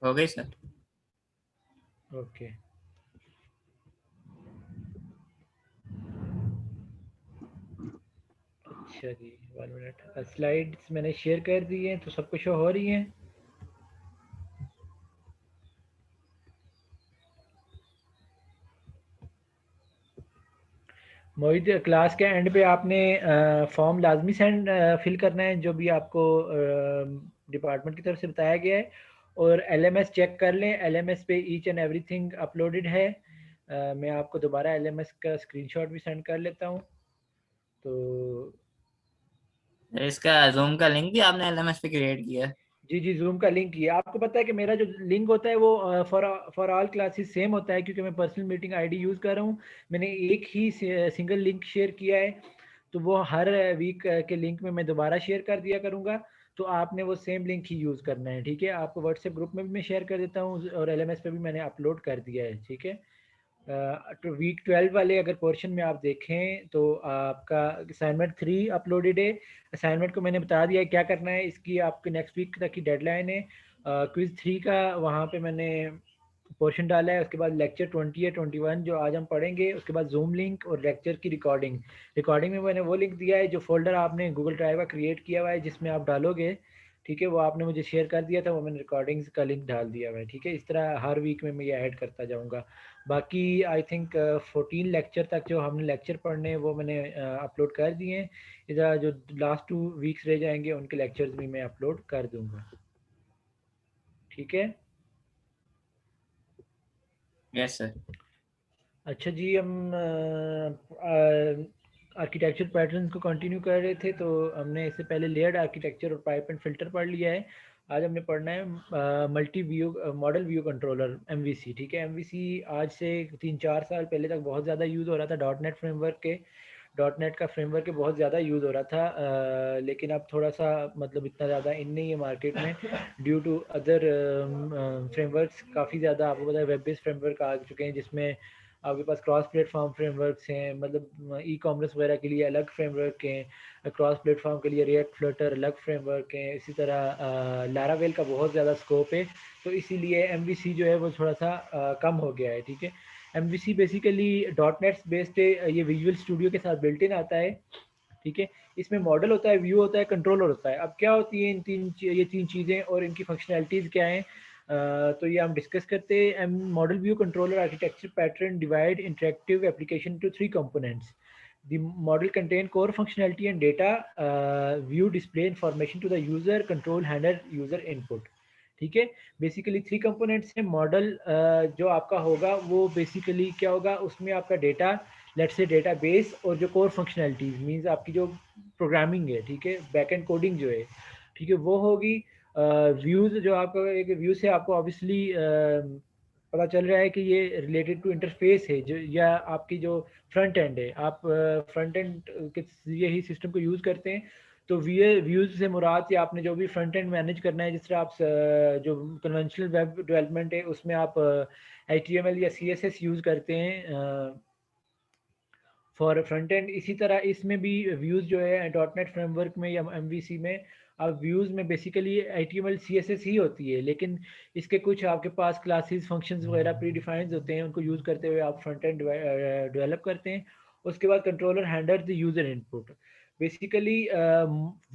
हो गई sir. Okay. अच्छा जी, 1 मिनट। स्लाइड्स मैंने शेयर कर दी हैं तो सब कुछ शो हो रही हैं। मोहित, क्लास के एंड पे आपने फॉर्म लाजमी सेंड फिल करना है जो भी आपको डिपार्टमेंट की तरफ से बताया गया है। और एलएमएस चेक कर लें, एलएमएस पे ईच एंड एवरीथिंग अपलोडेड है। मैं आपको दोबारा एलएमएस का स्क्रीनशॉट भी सेंड कर लेता हूँ। तो इसका जूम का लिंक भी आपने एलएमएस पे क्रिएट किया है? जी जी, जूम का लिंक किया। आपको पता है कि मेरा जो लिंक होता है वो फॉर ऑल क्लासेस सेम होता है, क्योंकि मैं पर्सनल मीटिंग आईडी यूज़ कर रहा हूँ। मैंने एक ही सिंगल लिंक शेयर किया है, तो वो हर वीक के लिंक में मैं दोबारा शेयर कर दिया करूँगा। तो आपने वो सेम लिंक ही यूज़ करना है, ठीक है। आपको व्हाट्सएप ग्रुप में भी मैं शेयर कर देता हूँ और एलएमएस पे भी मैंने अपलोड कर दिया है, ठीक है। तो वीक 12 वाले अगर पोर्शन में आप देखें तो आपका असाइनमेंट 3 अपलोडेड है। असाइनमेंट को मैंने बता दिया है क्या करना है, इसकी आपके नेक्स्ट वीक तक की डेडलाइन है। क्विज़ 3 का वहाँ पे मैंने पोर्शन डाला है। उसके बाद लेक्चर 20 या 21 जो आज हम पढ़ेंगे, उसके बाद जूम लिंक और लेक्चर की रिकॉर्डिंग। रिकॉर्डिंग में मैंने वो लिंक दिया है जो फोल्डर आपने गूगल ड्राइव का क्रिएट किया हुआ है जिसमें आप डालोगे, ठीक है। वो आपने मुझे शेयर कर दिया था, वो मैंने रिकॉर्डिंग्स का लिंक डाल दिया हुआ है, ठीक है। इस तरह हर वीक में मैं ये ऐड करता जाऊँगा। बाकी आई थिंक 14 लेक्चर तक जो हमने लेक्चर पढ़ने हैं वो मैंने अपलोड कर दिए हैं। इधर जो लास्ट 2 वीक्स रह जाएंगे उनके लेक्चर्स भी मैं अपलोड कर दूंगा, ठीक है। Yes sir. अच्छा जी, हम आर्किटेक्चर पैटर्न्स को कंटिन्यू कर रहे थे। तो हमने इससे पहले लेयर्ड आर्किटेक्चर और पाइप एंड फिल्टर पढ़ लिया है। आज हमने पढ़ना है multi view model view controller MVC, ठीक है। एमवीसी आज से 3-4 साल पहले तक बहुत ज़्यादा यूज़ हो रहा था डॉट नेट फ्रेमवर्क के। डॉट नेट का फ्रेमवर्क के बहुत ज़्यादा यूज़ हो रहा था, लेकिन अब थोड़ा सा मतलब इतना ज़्यादा इन नहीं है मार्केट में ड्यू टू अदर फ्रेमवर्क्स। काफ़ी ज़्यादा आपको पता है वेब बेस्ड फ्रेमवर्क आ चुके हैं जिसमें आपके पास क्रॉस प्लेटफॉर्म फ्रेमवर्क्स हैं, मतलब ई कॉमर्स वगैरह के लिए अलग फ्रेमवर्क हैं, क्रॉस प्लेटफॉर्म के लिए रिएक्ट फ्लटर अलग फ्रेमवर्क हैं। इसी तरह लारावेल का बहुत ज़्यादा स्कोप है, तो इसीलिए एमवीसी जो है वो थोड़ा सा कम हो गया है, ठीक है। MVC basically dot nets based है, ये विजुअल स्टूडियो के साथ बिल्ट इन आता है, ठीक है। इसमें मॉडल होता है, व्यू होता है, कंट्रोलर होता है। अब क्या होती है ये तीन चीज़ें और इनकी फंक्शनैलिटीज़ क्या हैं, तो ये हम डिस्कस करते हैं। Model view controller architecture pattern divide interactive application to 3 components. The model contain core functionality and data. View display information to the user, control handle user input, ठीक है। बेसिकली 3 कंपोनेंट्स हैं। मॉडल जो आपका होगा वो basically क्या होगा, उसमें आपका data, let's say data base, और जो कोर फंक्शनैलिटीज़ मीन्स आपकी जो प्रोग्रामिंग है, ठीक है, बैक एंड कोडिंग जो है, ठीक है, वो होगी। व्यूज़ जो आपका एक व्यू से आपको ऑब्वियसली पता चल रहा है कि ये रिलेटेड टू इंटरफेस है जो, या आपकी जो फ्रंट एंड है, आप फ्रंट एंड के जरिए ही सिस्टम को यूज़ करते हैं। तो व्यूज़ से मुराद से आपने जो भी फ्रंट एंड मैनेज करना है, जिस तरह आप जो कन्वेंशनल वेब डेवलपमेंट है उसमें आप HTML या CSS यूज़ करते हैं फॉर फ्रंट एंड, इसी तरह इसमें भी व्यूज़ जो है डॉट नेट फ्रेमवर्क में या एमवीसी में, अब व्यूज़ में बेसिकली HTML CSS ही होती है, लेकिन इसके कुछ आपके पास क्लासेस फंक्शंस वगैरह प्री डिफाइंड होते हैं, उनको यूज़ करते हुए आप फ्रंट एंड डेवलप करते हैं। उसके बाद controller handle the user input. Basically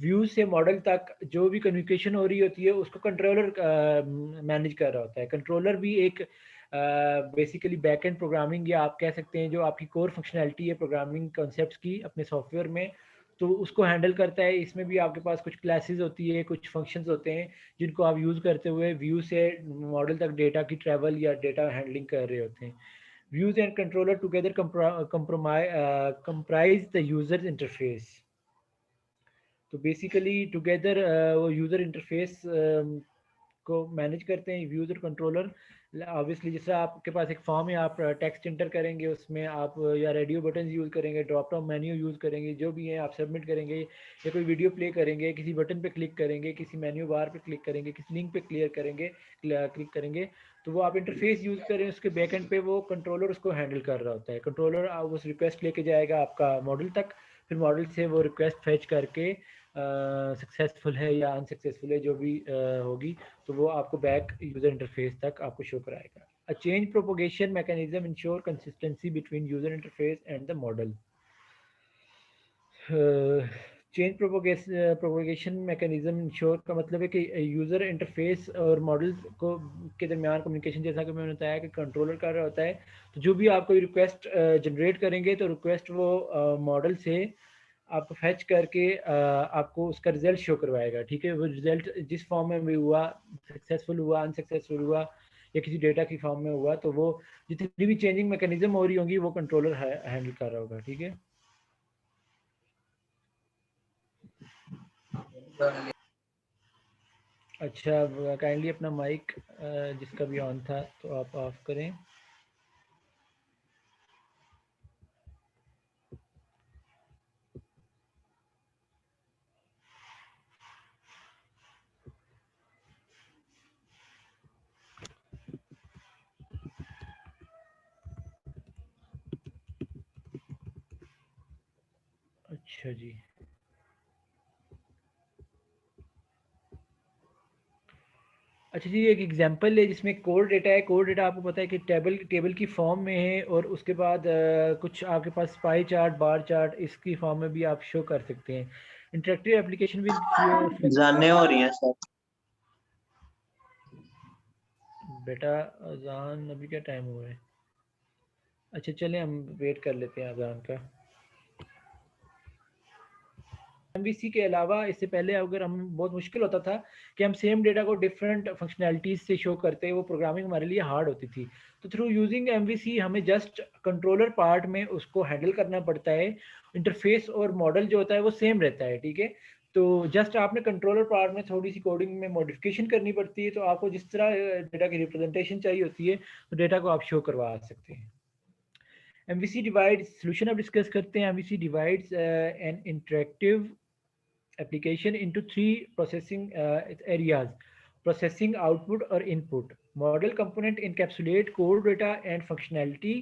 views से मॉडल तक जो भी कम्युनिकेशन हो रही होती है उसको कंट्रोलर मैनेज कर रहा होता है। कंट्रोलर भी एक बेसिकली बैक एंड प्रोग्रामिंग, या आप कह सकते हैं जो आपकी कोर फंक्शनैलिटी है प्रोग्रामिंग कॉन्सेप्ट्स की अपने सॉफ्टवेयर में, तो उसको हैंडल करता है। इसमें भी आपके पास कुछ क्लासेस होती है, कुछ फंक्शंस होते हैं जिनको आप यूज़ करते हुए व्यू से मॉडल तक डेटा की ट्रैवल या डेटा हैंडलिंग कर रहे होते हैं। Views and controller together comprise the user interface. तो बेसिकली टुगेदर वो यूज़र इंटरफेस को मैनेज करते हैं व्यूज़ और कंट्रोलर। ऑब्वियसली जैसे आपके पास एक फॉर्म है, आप टेक्स्ट इंटर करेंगे, उसमें आप या रेडियो बटन यूज़ करेंगे, ड्रॉप डाउन मेन्यू यूज़ करेंगे, जो भी है आप सबमिट करेंगे, या कोई वीडियो प्ले करेंगे, किसी बटन पे क्लिक करेंगे, किसी मेन्यू बार पे क्लिक करेंगे, किसी लिंक पे क्लिक करेंगे, तो वो आप इंटरफेस यूज़ करें, उसके बैक एंड पे वो कंट्रोलर उसको हैंडल कर रहा होता है। कंट्रोलर उस रिक्वेस्ट लेके जाएगा आपका मॉडल तक, फिर मॉडल से वो रिक्वेस्ट फेच करके सक्सेसफुल है या अनसक्सेसफुल है, जो भी होगी, तो वो आपको बैक यूज़र इंटरफेस तक आपको शो कराएगा। A change propagation mechanism ensure consistency between user interface and the model. Change propagation mechanism ensure का मतलब है कि यूज़र इंटरफेस और मॉडल को के दरमियान कम्युनिकेशन, जैसा कि मैंने बताया कि कंट्रोलर कर रहा होता है, तो जो भी आप कोई रिक्वेस्ट जनरेट करेंगे तो रिक्वेस्ट वो मॉडल से आपको फैच करके आपको उसका रिजल्ट शो करवाएगा, ठीक है। वो रिजल्ट जिस फॉर्म में भी हुआ, सक्सेसफुल हुआ, अनसक्सेसफुल हुआ या किसी डेटा की फॉर्म में हुआ, तो वो जितनी भी चेंजिंग मैकेनिज्म हो रही होंगी वो कंट्रोलर हैंडल कर रहा होगा, ठीक है। अच्छा, काइंडली अपना माइक जिसका भी ऑन था तो आप ऑफ करें। अच्छा जी, अच्छा जी, एक एग्जांपल है जिसमें कोड डेटा है। कोड डेटा आपको पता है कि टेबल टेबल की फॉर्म में है, और उसके बाद कुछ आपके पास पाई चार्ट, बार चार्ट इसकी फॉर्म में भी आप शो कर सकते हैं। इंटरेक्टिव एप्लीकेशन विद जाने हो रही है सर। बेटा अजान अभी क्या टाइम हुआ है? अच्छा चलें, हम वेट कर लेते हैं अजान का। एमवीसी के अलावा इससे पहले अगर हम बहुत मुश्किल होता था कि हम सेम डेटा को डिफरेंट फंक्शनैलिटीज से शो करते, वो प्रोग्रामिंग हमारे लिए हार्ड होती थी। तो थ्रू यूजिंग एमवीसी हमें जस्ट कंट्रोलर पार्ट में उसको हैंडल करना पड़ता है। इंटरफेस और मॉडल जो होता है वो सेम रहता है, ठीक है। तो जस्ट आपने कंट्रोलर पार्ट में थोड़ी सी कोडिंग में मॉडिफिकेशन करनी पड़ती है, तो आपको जिस तरह डेटा की रिप्रेजेंटेशन चाहिए होती है तो डेटा को आप शो करवा सकते हैं। MVC divides solution अब डिस्कस करते हैं। MVC divides an interactive application into three processing areas: processing, output, or input. Model component encapsulate core data and functionality.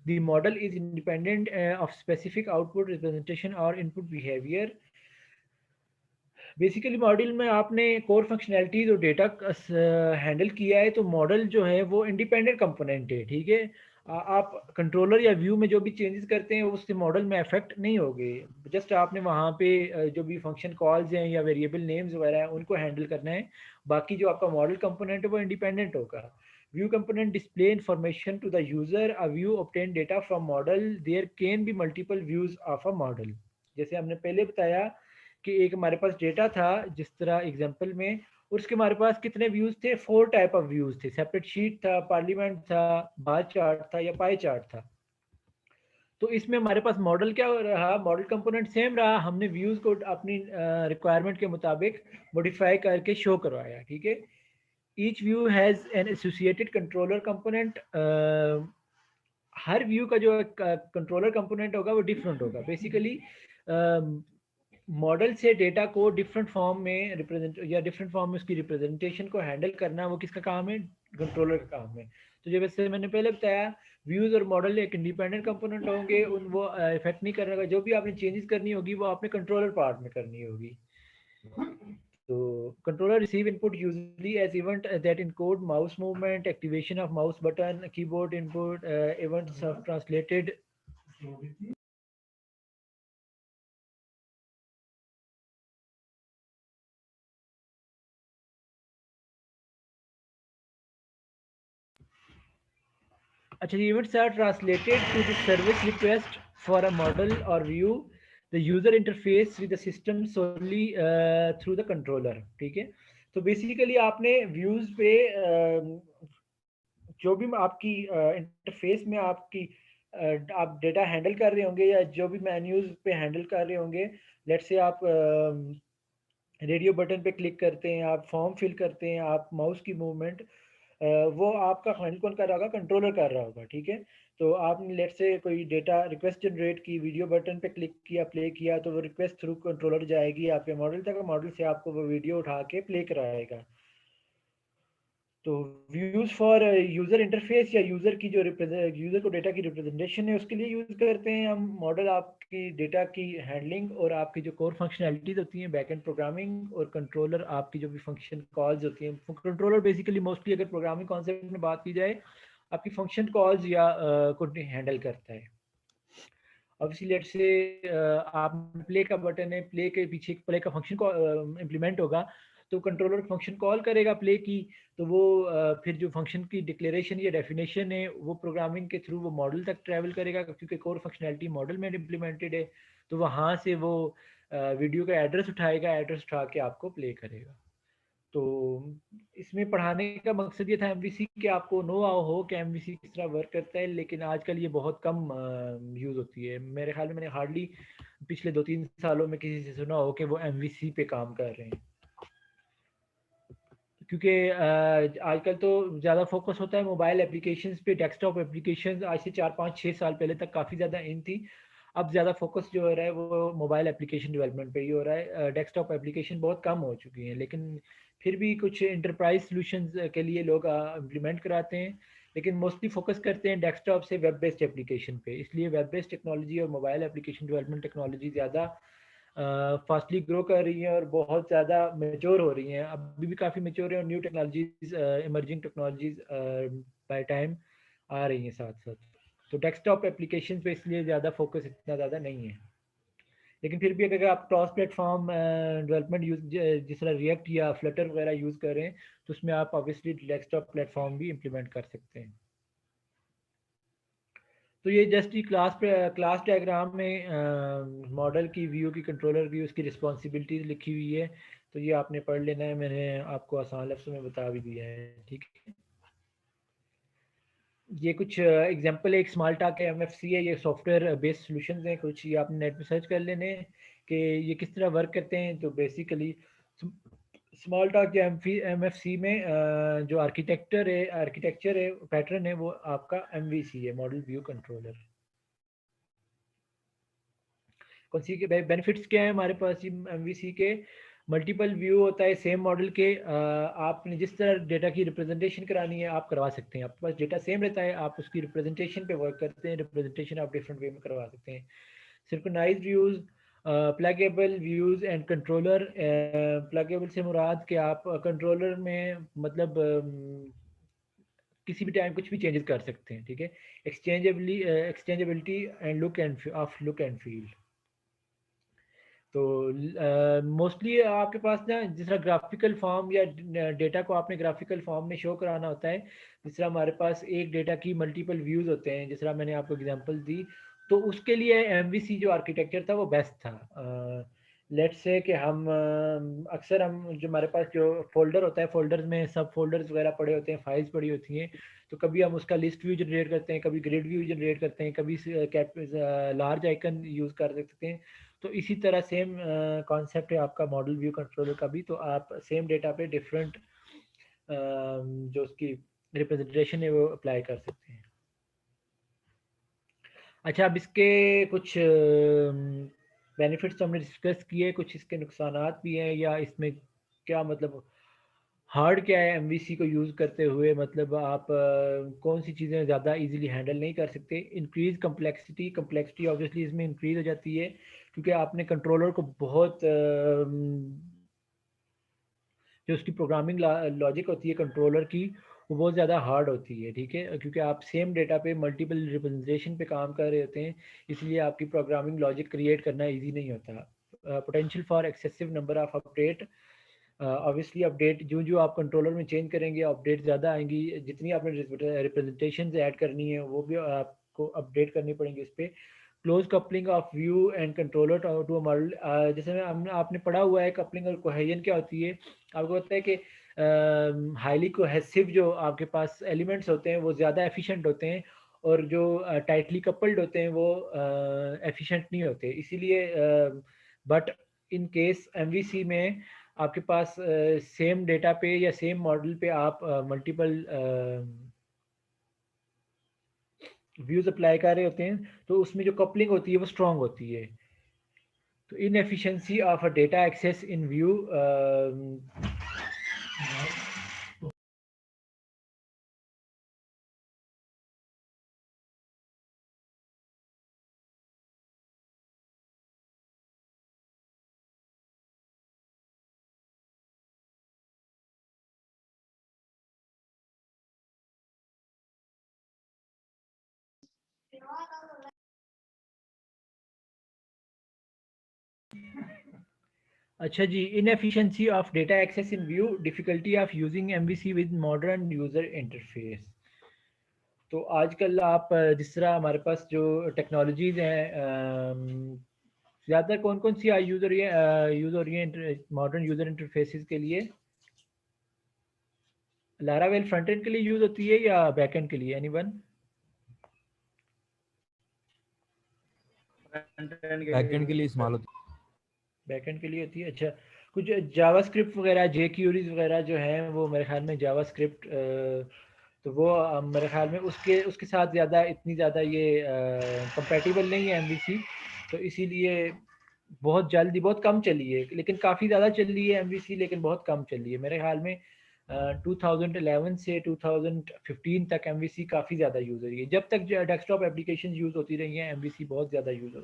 The model is independent of specific output representation or input behavior. Basically model में आपने core functionalities और data handle किया है, तो model जो है वो independent component है, ठीक है। आप कंट्रोलर या व्यू में जो भी चेंजेस करते हैं उससे मॉडल में अफेक्ट नहीं होगे। जस्ट आपने वहाँ पे जो भी फंक्शन कॉल्स हैं या वेरिएबल नेम्स वगैरह हैं उनको हैंडल करना है। बाकी जो आपका मॉडल कंपोनेंट है वो इंडिपेंडेंट होगा। View component display information to the user. A view obtain data from model. There can be multiple views of a model. जैसे हमने पहले बताया कि एक हमारे पास डेटा था जिस तरह एग्जांपल में, और उसके हमारे पास कितने व्यूज थे? 4 टाइप ऑफ व्यूज थे। सेपरेट शीट था, पार्लियामेंट था, बार चार्ट था या पाई चार्ट था। तो इसमें हमारे पास मॉडल क्या रहा? मॉडल कंपोनेंट सेम रहा। हमने व्यूज को अपनी रिक्वायरमेंट के मुताबिक मॉडिफाई करके शो करवाया, ठीक है। Each view has an associated controller component. Her view का जो कंट्रोलर कंपोनेंट होगा वो डिफरेंट होगा। बेसिकली मॉडल से डेटा को डिफरेंट फॉर्म में रिप्रेजेंट या डिफरेंट फॉर्म में उसकी रिप्रेजेंटेशन को हैंडल करना वो किसका काम है? कंट्रोलर का काम है। तो जो वैसे मैंने पहले बताया, व्यूज और मॉडल एक इंडिपेंडेंट कंपोनेंट होंगे, उन वो इफेक्ट नहीं करेगा। जो भी आपने चेंजेस करनी होगी वो आपने कंट्रोलर पार्ट में करनी होगी। तो controller receive input usually as event that encode mouse movement, activation of mouse button, keyboard input, events of translated. Actually, events are translated to the service request for a model or view. The user interface with the system solely through the controller, ठीक है। तो basically आपने views पे जो भी आपकी interface में आपकी आप डेटा हैंडल कर रहे होंगे या जो भी मेन्यूज पे हैंडल कर रहे होंगे, लेट से आप रेडियो बटन पे क्लिक करते हैं, आप फॉर्म फिल करते हैं, आप माउस की मूवमेंट, वो आपका हैंडल कौन कर रहा होगा? कंट्रोलर कर रहा होगा, ठीक है। तो आपने लेट से कोई डेटा रिक्वेस्ट जनरेट की, वीडियो बटन पे क्लिक किया, प्ले किया, तो वो रिक्वेस्ट थ्रू कंट्रोलर जाएगी आपके मॉडल तक। मॉडल से आपको वो वीडियो उठा के प्ले कराएगा। तो व्यूज फॉर यूजर इंटरफेस या यूजर की जो यूजर को डेटा की रिप्रेजेंटेशन है उसके लिए यूज करते हैं हम मॉडल। आपकी डेटा की हैंडलिंग और आपकी जो कोर फंक्शनैलिटीज होती हैं, बैक एंड प्रोग्रामिंग, और कंट्रोलर आपकी जो भी फंक्शन कॉल्स होती हैं। कंट्रोलर बेसिकली मोस्टली अगर प्रोग्रामिंग कॉन्सेप्ट में बात की जाए, आपकी फंक्शन कॉल्स या को हैंडल करता है। ऑब्वियसली लेट्स से आप प्ले का बटन है, प्ले के पीछे एक प्ले का फंक्शन को इम्प्लीमेंट होगा, तो कंट्रोलर फंक्शन कॉल करेगा प्ले की, तो वो फिर जो फंक्शन की डिक्लेरेशन या डेफिनेशन है वो प्रोग्रामिंग के थ्रू वो मॉडल तक ट्रैवल करेगा, क्योंकि कोर फंक्शनैलिटी मॉडल में इम्प्लीमेंटेड है। तो वहाँ से वो वीडियो का एड्रेस उठाएगा, एड्रेस उठा के आपको प्ले करेगा। तो इसमें पढ़ाने का मकसद ये था एमवीसी कि आपको नो हो कि एमवीसी किस तरह वर्क करता है, लेकिन आजकल ये बहुत कम यूज़ होती है। मेरे ख्याल में मैंने हार्डली पिछले 2-3 सालों में किसी से सुना हो कि वो एमवीसी पे काम कर रहे हैं, क्योंकि आजकल तो ज़्यादा फोकस होता है मोबाइल एप्लीकेशंस पे। डेस्कटॉप एप्लीकेशंस आज से 4-5-6 साल पहले तक काफ़ी ज़्यादा इन थी। अब ज़्यादा फोकस जो हो रहा है वो मोबाइल एप्लीकेशन डेवलपमेंट पे ही हो रहा है। डेस्कटॉप एप्लीकेशन बहुत कम हो चुकी हैं, लेकिन फिर भी कुछ इंटरप्राइज सॉल्यूशंस के लिए लोग इम्प्लीमेंट कराते हैं, लेकिन मोस्टली फोकस करते हैं डेस्कटॉप से वेब बेस्ड एप्लीकेशन पे। इसलिए वेब बेस्ड टेक्नोलॉजी और मोबाइल एप्लीकेशन डेवलपमेंट टेक्नोलॉजी ज़्यादा फास्टली ग्रो कर रही हैं और बहुत ज़्यादा मेच्योर हो रही हैं। अभी भी काफ़ी मेच्योर है और new technologies, emerging technologies by time आ रही हैं साथ साथ। तो डेस्कटॉप एप्लीकेशन पे इसलिए ज़्यादा फोकस इतना ज़्यादा नहीं है, लेकिन फिर भी अगर आप क्रॉस प्लेटफॉर्म डेवलपमेंट यूज जिस तरह रिएक्ट या फ्लटर वगैरह यूज़ कर रहे हैं, तो उसमें आप ऑब्वियसली डेस्कटॉप प्लेटफॉर्म भी इम्प्लीमेंट कर सकते हैं। तो ये जस्ट ही क्लास डायग्राम में मॉडल की, व्यू की, कंट्रोलर की, उसकी रिस्पॉन्सिबिलिटीज लिखी हुई है। तो ये आपने पढ़ लेना है, मैंने आपको आसान लफ्ज़ों में बता भी दिया है, ठीक है। ये कुछ एग्जांपल है, एक स्मॉल टॉक है, एमएफसी है, ये सॉफ्टवेयर बेस्ड सॉल्यूशंस हैं कुछ। ये आपने नेट में सर्च कर लेने हैं कि ये किस तरह वर्क करते हैं। तो बेसिकली स्मॉल टॉक या एमएफसी में जो आर्किटेक्चर है, पैटर्न है, वो आपका एमवीसी है, मॉडल व्यू कंट्रोलर। कौन सी के बेनिफिट्स क्या है हमारे पास एमवीसी के? मल्टीपल व्यू होता है सेम मॉडल के। आपने जिस तरह डेटा की रिप्रेजेंटेशन करानी है आप करवा सकते हैं। आपके पास डेटा सेम रहता है, आप उसकी रिप्रेजेंटेशन पे वर्क करते हैं, रिप्रेजेंटेशन आप डिफरेंट वे में करवा सकते हैं। Synchronized views, pluggable views and controller. Pluggable से मुराद कि आप कंट्रोलर में मतलब किसी भी टाइम कुछ भी चेंजेस कर सकते हैं, ठीक है। एक्सचेंजेबिलिटी एंड लुक एंड फील। तो मोस्टली आपके पास ना जिस तरह ग्राफिकल फॉर्म या डेटा को आपने ग्राफिकल फॉर्म में शो कराना होता है, जिस तरह हमारे पास एक डेटा की मल्टीपल व्यूज़ होते हैं, जिस तरह मैंने आपको एग्जांपल दी, तो उसके लिए एमवीसी जो आर्किटेक्चर था वो बेस्ट था। लेट्स से कि हम अक्सर हम जो हमारे पास जो फोल्डर होता है, फोल्डर्स में सब फोल्डर्स वगैरह पड़े होते हैं, फाइल्स पड़ी होती हैं। तो कभी हम उसका लिस्ट व्यू जनरेट करते हैं, कभी ग्रिड व्यू जनरेट करते हैं, कभी लार्ज आइकन यूज़ कर सकते हैं। तो इसी तरह सेम कॉन्सेप्ट है आपका मॉडल व्यू कंट्रोलर का भी। तो आप सेम डेटा पे डिफरेंट जो उसकी रिप्रेजेंटेशन है वो अप्लाई कर सकते हैं। अच्छा, अब इसके कुछ बेनिफिट्स तो हमने डिस्कस किए, कुछ इसके नुकसानात भी हैं, या इसमें क्या मतलब हार्ड क्या है एमवीसी को यूज़ करते हुए। मतलब आप कौन सी चीज़ें ज़्यादा इजीली हैंडल नहीं कर सकते। इंक्रीज कंप्लेक्सिटी ऑब्वियसली इसमें इंक्रीज हो जाती है, क्योंकि आपने कंट्रोलर को बहुत जो उसकी प्रोग्रामिंग लॉजिक होती है कंट्रोलर की, वो बहुत ज़्यादा हार्ड होती है, ठीक है, क्योंकि आप सेम डेटा पे मल्टीपल रिप्रेजेंटेशन पे काम कर रहे होते हैं। इसलिए आपकी प्रोग्रामिंग लॉजिक क्रिएट करना इजी नहीं होता। Potential for excessive number of update. Obviously update जो जो आप कंट्रोलर में चेंज करेंगे अपडेट ज़्यादा आएंगी। जितनी आपने रिप्रेजेंटेशन ऐड करनी है वो भी आपको अपडेट करनी पड़ेंगी इस पर। Close coupling of view and controller to a model. जैसे आपने पढ़ा हुआ है कपलिंग और कोहेजन क्या होती है। आपको पता है कि हाईली कोहेसिव जो आपके पास एलिमेंट्स होते हैं वो ज़्यादा एफिशिएंट होते हैं, और जो टाइटली कपल्ड होते हैं वो एफिशिएंट नहीं होते। इसीलिए बट इन केस एमवीसी में आपके पास सेम डेटा पे या सेम मॉडल पे आप मल्टीपल व्यूज अप्लाई कर रहे होते हैं, तो उसमें जो कपलिंग होती है वो स्ट्रांग होती है। तो inefficiency of a data access in view अच्छा जी, inefficiency of data access in view, difficulty of using MVC with modern user interface। तो आजकल आप जिस तरह हमारे पास जो टेक्नोलॉजीज हैं, ज़्यादातर कौन कौन सी यूज़ हो रही है मॉडर्न यूज़र इंटरफेसेस के लिए? लारावेल फ्रंट एंड के लिए यूज़ होती है या बैक एंड के लिए, एनीवन? बैकएंड के लिए इस्तेमाल होती बैकएंड के लिए होती है। अच्छा, कुछ जावास्क्रिप्ट वगैरह, जेक्यूरीज वगैरह जो हैं वो मेरे ख्याल में जावास्क्रिप्ट, तो वो मेरे ख्याल में उसके उसके साथ ज़्यादा इतनी ज़्यादा ये कंपेटिबल नहीं है एमवीसी, तो इसीलिए बहुत जल्दी बहुत कम चली है, लेकिन काफ़ी ज़्यादा चल रही है एमवीसी, लेकिन बहुत कम चल रही है मेरे ख्याल में। 2011 से 2015 तक एमवीसी काफ़ी ज़्यादा यूज़ हो रही है। जब तक जो डेस्कटॉप एप्लीकेशन यूज़ होती रही हैं एमवीसी बहुत ज़्यादा यूज़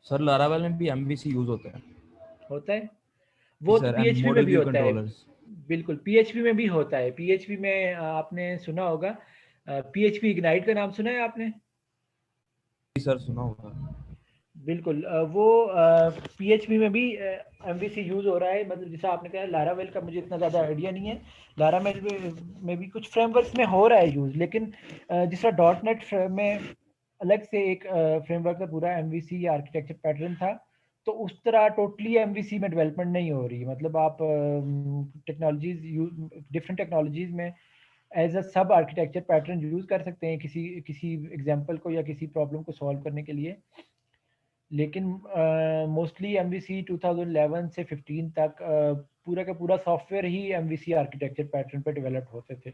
सर लारावेल में भी एमवीसी यूज होता है होता है। वो तो सर, एम पीएचपी में मॉडल भी व्यू होता है। कंट्रोलर्स। बिल्कुल, पीएचपी में भी होता है। पीएचपी में आपने सुना होगा, पीएचपी इग्नाइट का नाम सुना है आपने? सर सुना होगा। बिल्कुल, वो पीएचपी में भी एमवीसी यूज़ हो रहा है। मतलब जैसा आपने कहा, लारावेल का मुझे इतना ज़्यादा आइडिया नहीं है। लारावेल में भी कुछ फ्रेमवर्क में हो रहा है यूज़, लेकिन जिस तरह डॉट नेट में अलग से एक फ्रेमवर्क का पूरा एमवीसी या आर्किटेक्चर पैटर्न था, तो उस तरह टोटली एमवीसी में डेवलपमेंट नहीं हो रही। मतलब आप टेक्नोलॉजीज डिफरेंट टेक्नोलॉजीज में एज अ सब आर्किटेक्चर पैटर्न यूज़ कर सकते हैं किसी किसी एग्जांपल को या किसी प्रॉब्लम को सॉल्व करने के लिए, लेकिन मोस्टली एमवीसी 2011 से 15 तक पूरा का पूरा सॉफ्टवेयर ही एमवीसी आर्किटेक्चर पैटर्न पे डेवलप होते थे।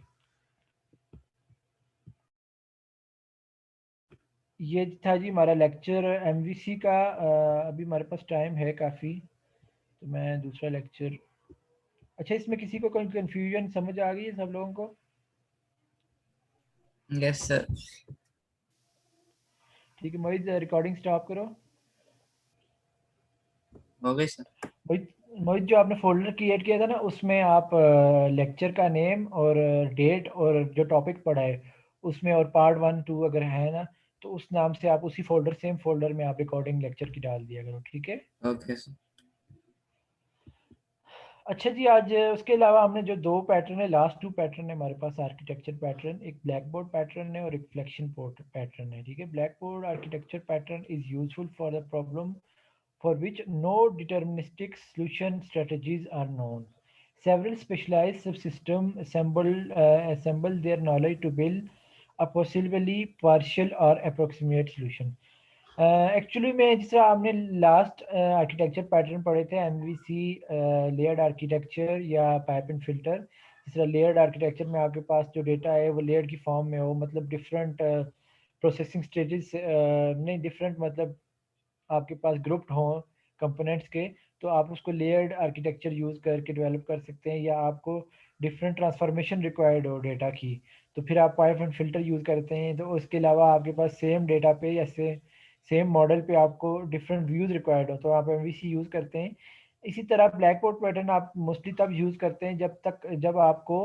ये था जी हमारा लेक्चर एमवीसी का। अभी हमारे पास टाइम है काफ़ी, तो मैं दूसरा लेक्चर। अच्छा, इसमें किसी को कोई कंफ्यूजन समझ आ गई है सब लोगों को? Yes sir. ठीक है मोहित, रिकॉर्डिंग स्टॉप करो। हो गई सर। मोहित, मोहित जो आपने फोल्डर क्रिएट किया था ना, उसमें आप लेक्चर का नेम और डेट और जो टॉपिक पढ़ा है उसमें, और पार्ट 1 2 अगर है ना, तो उस नाम से आप उसी फोल्डर, सेम फोल्डर में आप रिकॉर्डिंग लेक्चर की डाल दिया करो, ठीक है? Okay sir. अच्छा जी, आज उसके अलावा हमने जो दो पैटर्न है, लास्ट टू पैटर्न है हमारे पास आर्किटेक्चर पैटर्न, एक ब्लैक बोर्ड पैटर्न है और एक फ्लेक्शन बोर्ड पैटर्न है, ठीक है? Black board architecture pattern is useful for the problem for which no deterministic solution strategies are known. Several specialized subsystems assemble their knowledge to build a possibly partial or approximate solution. Actually में जिस तरह आपने last architecture pattern पढ़े थे, MVC layered architecture या pipe and filter, जिस तरह layered architecture में आपके पास जो डेटा है वो लेयर्ड की फॉर्म में हो, मतलब डिफरेंट प्रोसेसिंग स्टेजेस, नहीं डिफरेंट, मतलब आपके पास ग्रुप्ड हों कंपोनेंट्स के, तो आप उसको लेयर्ड आर्किटेक्चर यूज़ करके डेवलप कर सकते हैं। या आपको डिफरेंट ट्रांसफॉर्मेशन रिक्वायर्ड हो डेटा की, तो फिर आप पाइप एंड फिल्टर यूज़ करते हैं। तो उसके अलावा आपके पास सेम डेटा पे या सेम मॉडल पे आपको डिफरेंट व्यूज़ रिक्वायर्ड हो, तो आप एमवीसी यूज़ करते हैं। इसी तरह ब्लैक बोर्ड पैटर्न आप मोस्टली तब यूज़ करते हैं जब आपको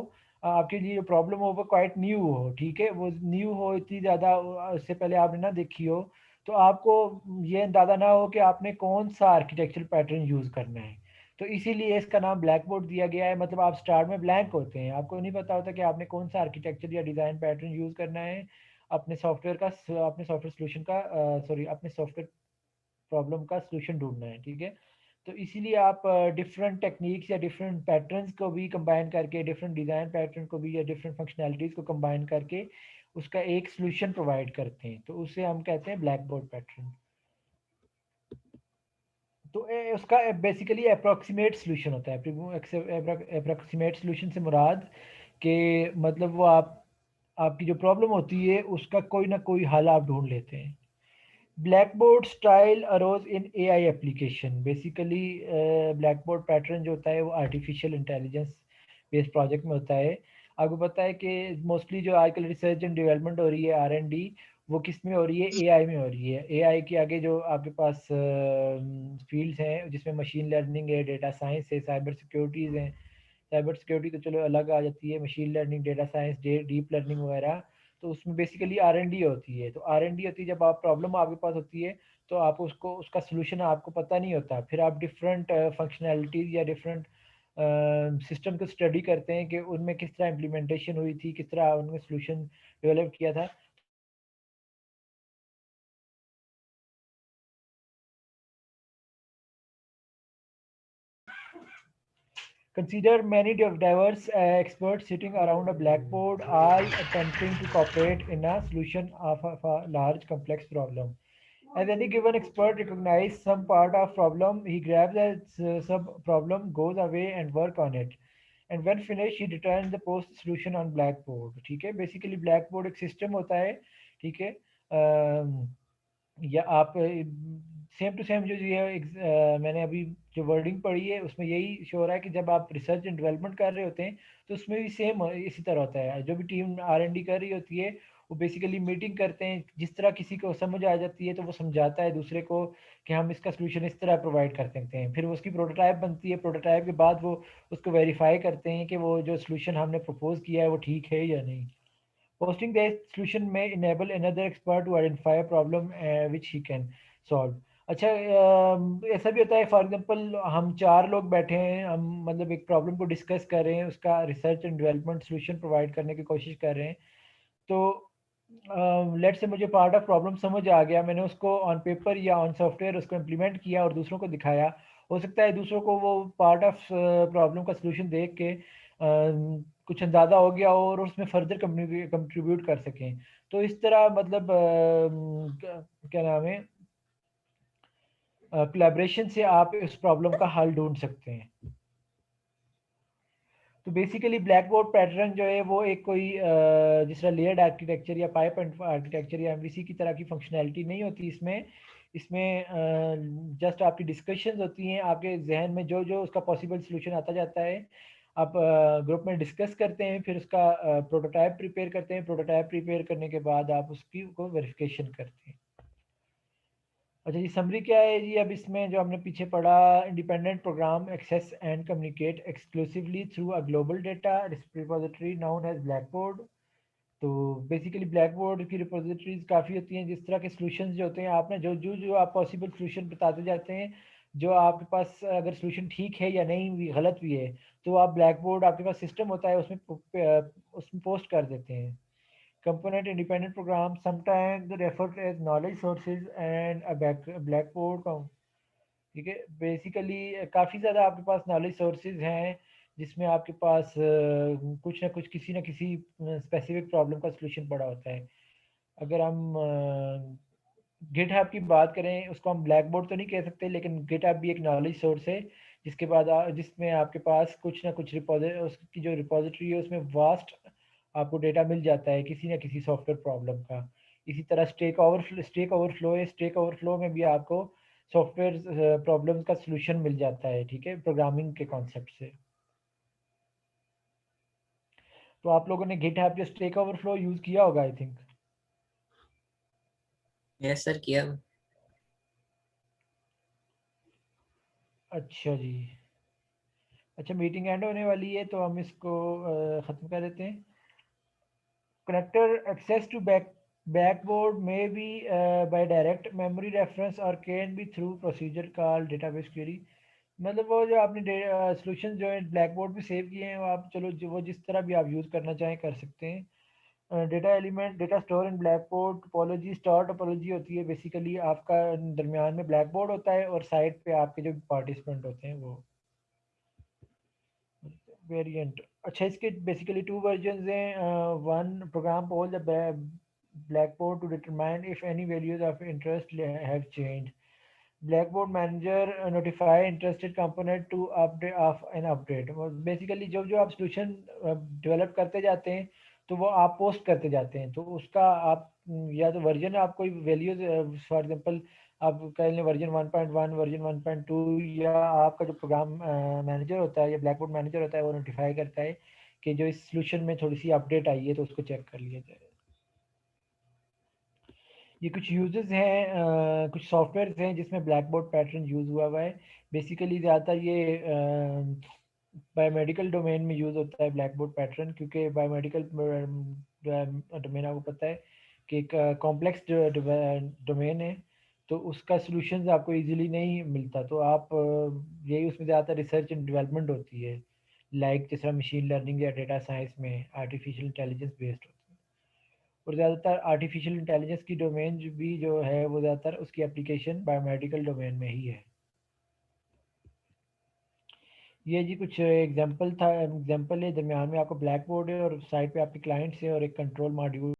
आपके लिए जो प्रॉब्लम हो वो क्वाइट न्यू हो, ठीक है? वो न्यू हो, इतनी ज़्यादा उससे पहले आपने ना देखी हो, तो आपको ये अंदाज़ा ना हो कि आपने कौन सा आर्किटेक्चर पैटर्न यूज़ करना है। तो इसीलिए इसका नाम ब्लैक बोर्ड दिया गया है। मतलब आप स्टार्ट में ब्लैंक होते हैं, आपको नहीं पता होता कि आपने कौन सा आर्किटेक्चर या डिज़ाइन पैटर्न यूज़ करना है अपने सॉफ्टवेयर का, अपने सॉफ्टवेयर सोल्यूशन का, सॉरी, अपने सॉफ्टवेयर प्रॉब्लम का सॉल्यूशन ढूंढना है, ठीक है? तो इसीलिए आप डिफरेंट टेक्निक्स या डिफरेंट पैटर्न्स को भी कंबाइन करके, डिफरेंट डिज़ाइन पैटर्न को भी या डिफरेंट फंक्शनैलिटीज़ को कंबाइन करके उसका एक सॉल्यूशन प्रोवाइड करते हैं, तो उसे हम कहते हैं ब्लैक बोर्ड पैटर्न। तो उसका बेसिकली अप्रोक्सीमेट सॉल्यूशन होता है। अप्रोक्सीमेट सॉल्यूशन से मुराद के मतलब वो आपकी जो प्रॉब्लम होती है उसका कोई ना कोई हल आप ढूंढ लेते हैं। Blackboard style arose in AI application. Basically blackboard pattern जो होता है वो आर्टिफिशियल इंटेलिजेंस बेस्ड प्रोजेक्ट में होता है। आपको पता है कि मोस्टली जो आजकल रिसर्च एंड डेवलपमेंट हो रही है, R&D, वो किस में हो रही है? एआई में हो रही है। एआई के आगे जो आपके पास फील्ड्स हैं जिसमें मशीन लर्निंग है, डेटा साइंस है, साइबर सिक्योरिटीज़ हैं। साइबर सिक्योरिटी तो चलो अलग आ जाती है, machine learning, data science, deep learning वगैरह। तो उसमें बेसिकली R&D होती है। तो R&D होती है जब आप प्रॉब्लम आपके पास होती है तो आप उसको उसका सोल्यूशन आपको पता नहीं होता, फिर आप डिफरेंट फंक्शनैलिटीज़ या डिफरेंट सिस्टम को स्टडी करते हैं कि उनमें किस तरह इम्प्लीमेंटेशन हुई थी, किस तरह उनमें सोल्यूशन डेवलप किया था। Consider many diverse experts sitting around a blackboard, all attempting to cooperate in a solution of a large complex problem. As any given expert recognizes some part of problem, he grabs a sub problem, goes away and work on it. And when finished, he returns the post solution on blackboard. ठीक है, basically blackboard एक system होता है, ठीक है, या आप same to same जो ये मैंने अभी जो वर्डिंग पढ़ी है उसमें यही शो हो रहा है कि जब आप रिसर्च एंड डेवलपमेंट कर रहे होते हैं तो उसमें भी सेम इसी तरह होता है। जो भी टीम R&D कर रही होती है वो बेसिकली मीटिंग करते हैं, जिस तरह किसी को समझ आ जाती है तो वो समझाता है दूसरे को कि हम इसका सोल्यूशन इस तरह प्रोवाइड कर सकते हैं। फिर उसकी प्रोटोटाइप बनती है, प्रोटोटाइप के बाद वो उसको वेरीफाई करते हैं कि वो जो सोल्यूशन हमने प्रपोज किया है वो ठीक है या नहीं। Posting the solution may enable another expert to identify a problem which he can solve. अच्छा, ऐसा भी होता है फॉर एग्जांपल हम 4 लोग बैठे हैं, हम मतलब एक प्रॉब्लम को डिस्कस कर रहे हैं, उसका research and development solution provide करने की कोशिश कर रहे हैं। तो लेट से मुझे पार्ट ऑफ प्रॉब्लम समझ आ गया, मैंने उसको ऑन पेपर या ऑन सॉफ्टवेयर उसको इम्प्लीमेंट किया और दूसरों को दिखाया। हो सकता है दूसरों को वो पार्ट ऑफ प्रॉब्लम का सॉल्यूशन देख के कुछ अंदाज़ा हो गया हो और उसमें फर्दर कंट्रीब्यूट कर सकें। तो इस तरह मतलब क्या नाम है, कोलैबोरेशन से आप इस प्रॉब्लम का हल ढूंढ सकते हैं। तो बेसिकली ब्लैक बोर्ड पैटर्न जो है वो एक कोई जिस तरह लेयर्ड आर्किटेक्चर या पाइप एंड आर्किटेक्चर या एमवीसी की तरह की फंक्शनैलिटी नहीं होती इसमें। इसमें जस्ट आपकी डिस्कशंस होती हैं, आपके जहन में जो जो उसका पॉसिबल सोल्यूशन आता जाता है, आप ग्रुप में डिस्कस करते हैं, फिर उसका प्रोटोटाइप प्रिपेयर करते हैं, प्रोटोटाइप प्रिपेयर करने के बाद आप उसकी को वेरिफिकेशन करते हैं। अच्छा जी, समरी क्या है जी? अब इसमें जो हमने पीछे पढ़ा, independent program access and communicate exclusively through a global data repository known as blackboard. तो बेसिकली ब्लैकबोर्ड की रिपोजिटरीज काफ़ी होती हैं। जिस तरह के सॉल्यूशंस जो होते हैं, आपने जो जो जो आप पॉसिबल सॉल्यूशन बताते जाते हैं, जो आपके पास अगर सॉल्यूशन ठीक है या नहीं भी गलत भी है, तो आप ब्लैकबोर्ड आपके पास सिस्टम होता है उसमें पोस्ट कर देते हैं। Component independent programs sometimes referred to as knowledge sources and a blackboard ठीक है। बेसिकली काफ़ी ज़्यादा आपके पास नॉलेज सोर्सेज हैं जिसमें आपके पास कुछ ना कुछ किसी ना किसी स्पेसिफिक प्रॉब्लम का सलूशन पड़ा होता है। अगर हम गिटहब की बात करें, उसको हम ब्लैक बोर्ड तो नहीं कह सकते, लेकिन गिटहब भी एक नॉलेज सोर्स है जिसके बाद जिसमें आपके पास कुछ ना कुछ उसकी जो रिपोजिटरी है उसमें वास्ट आपको डेटा मिल जाता है किसी ना किसी सॉफ्टवेयर प्रॉब्लम का। इसी तरह स्टेक ओवरफ्लो है, स्टेक ओवरफ्लो में भी आपको सॉफ्टवेयर प्रॉब्लम्स का सलूशन मिल जाता है, ठीक है, प्रोग्रामिंग के कॉन्सेप्ट से। तो आप लोगों ने गिटहब या स्टेक ओवरफ्लो यूज़ किया होगा आई थिंक। यस सर, किया। अच्छा जी, अच्छा मीटिंग एंड होने वाली है तो हम इसको ख़त्म कर देते हैं। Connector access to backboard may be by direct memory reference or can be through procedure called database query। मतलब वो जो आपने सॉल्यूशन जो है ब्लैक बोर्ड पे सेव किए हैं वो आप चलो जो वो जिस तरह भी आप यूज़ करना चाहें कर सकते हैं। Data element data store in black board topology star topology होती है, बेसिकली आपका दरमियान में ब्लैक बोर्ड होता है और साइड पे आपके जो पार्टिसिपेंट होते हैं वो वेरिएंट। अच्छा, इसके बेसिकली 2 वर्जन्स हैं। One program poll the blackboard to determine if any values of interest have changed. Blackboard manager notify interested component to update of an update. Basically जो जो आप सॉल्यूशन डेवलप करते जाते हैं तो वो आप पोस्ट करते जाते हैं, तो उसका आप या तो वर्जन आप कोई वैल्यूज फॉर एग्जांपल आप कह लें वर्जन 1.1 वर्जन 1.2, या आपका जो प्रोग्राम मैनेजर होता है या ब्लैकबोर्ड मैनेजर होता है वो नोटिफाई करता है कि जो इस सॉल्यूशन में थोड़ी सी अपडेट आई है तो उसको चेक कर लिया जाए। ये कुछ यूजेस हैं, कुछ सॉफ्टवेयर हैं जिसमें ब्लैक बोर्ड पैटर्न यूज़ हुआ है। बेसिकली ज़्यादातर ये बायोमेडिकल डोमेन में यूज़ होता है ब्लैक बोर्ड पैटर्न, क्योंकि बायोमेडिकल डोमेन आपको पता है कि एक कॉम्प्लेक्स डोमेन है, तो उसका सॉल्यूशंस आपको इजीली नहीं मिलता, तो आप यही उसमें ज़्यादातर रिसर्च एंड डेवलपमेंट होती है, लाइक जिस तरह मशीन लर्निंग या डेटा साइंस में आर्टिफिशियल इंटेलिजेंस बेस्ड होती है। और ज़्यादातर आर्टिफिशियल इंटेलिजेंस की डोमेन भी जो है वो ज़्यादातर उसकी एप्लीकेशन बायोमेडिकल डोमेन में ही है। ये जी कुछ एग्जांपल है, दरमियान में आपको ब्लैक बोर्ड है और साइड पे आपके क्लाइंट्स है और एक कंट्रोल मॉड्यूल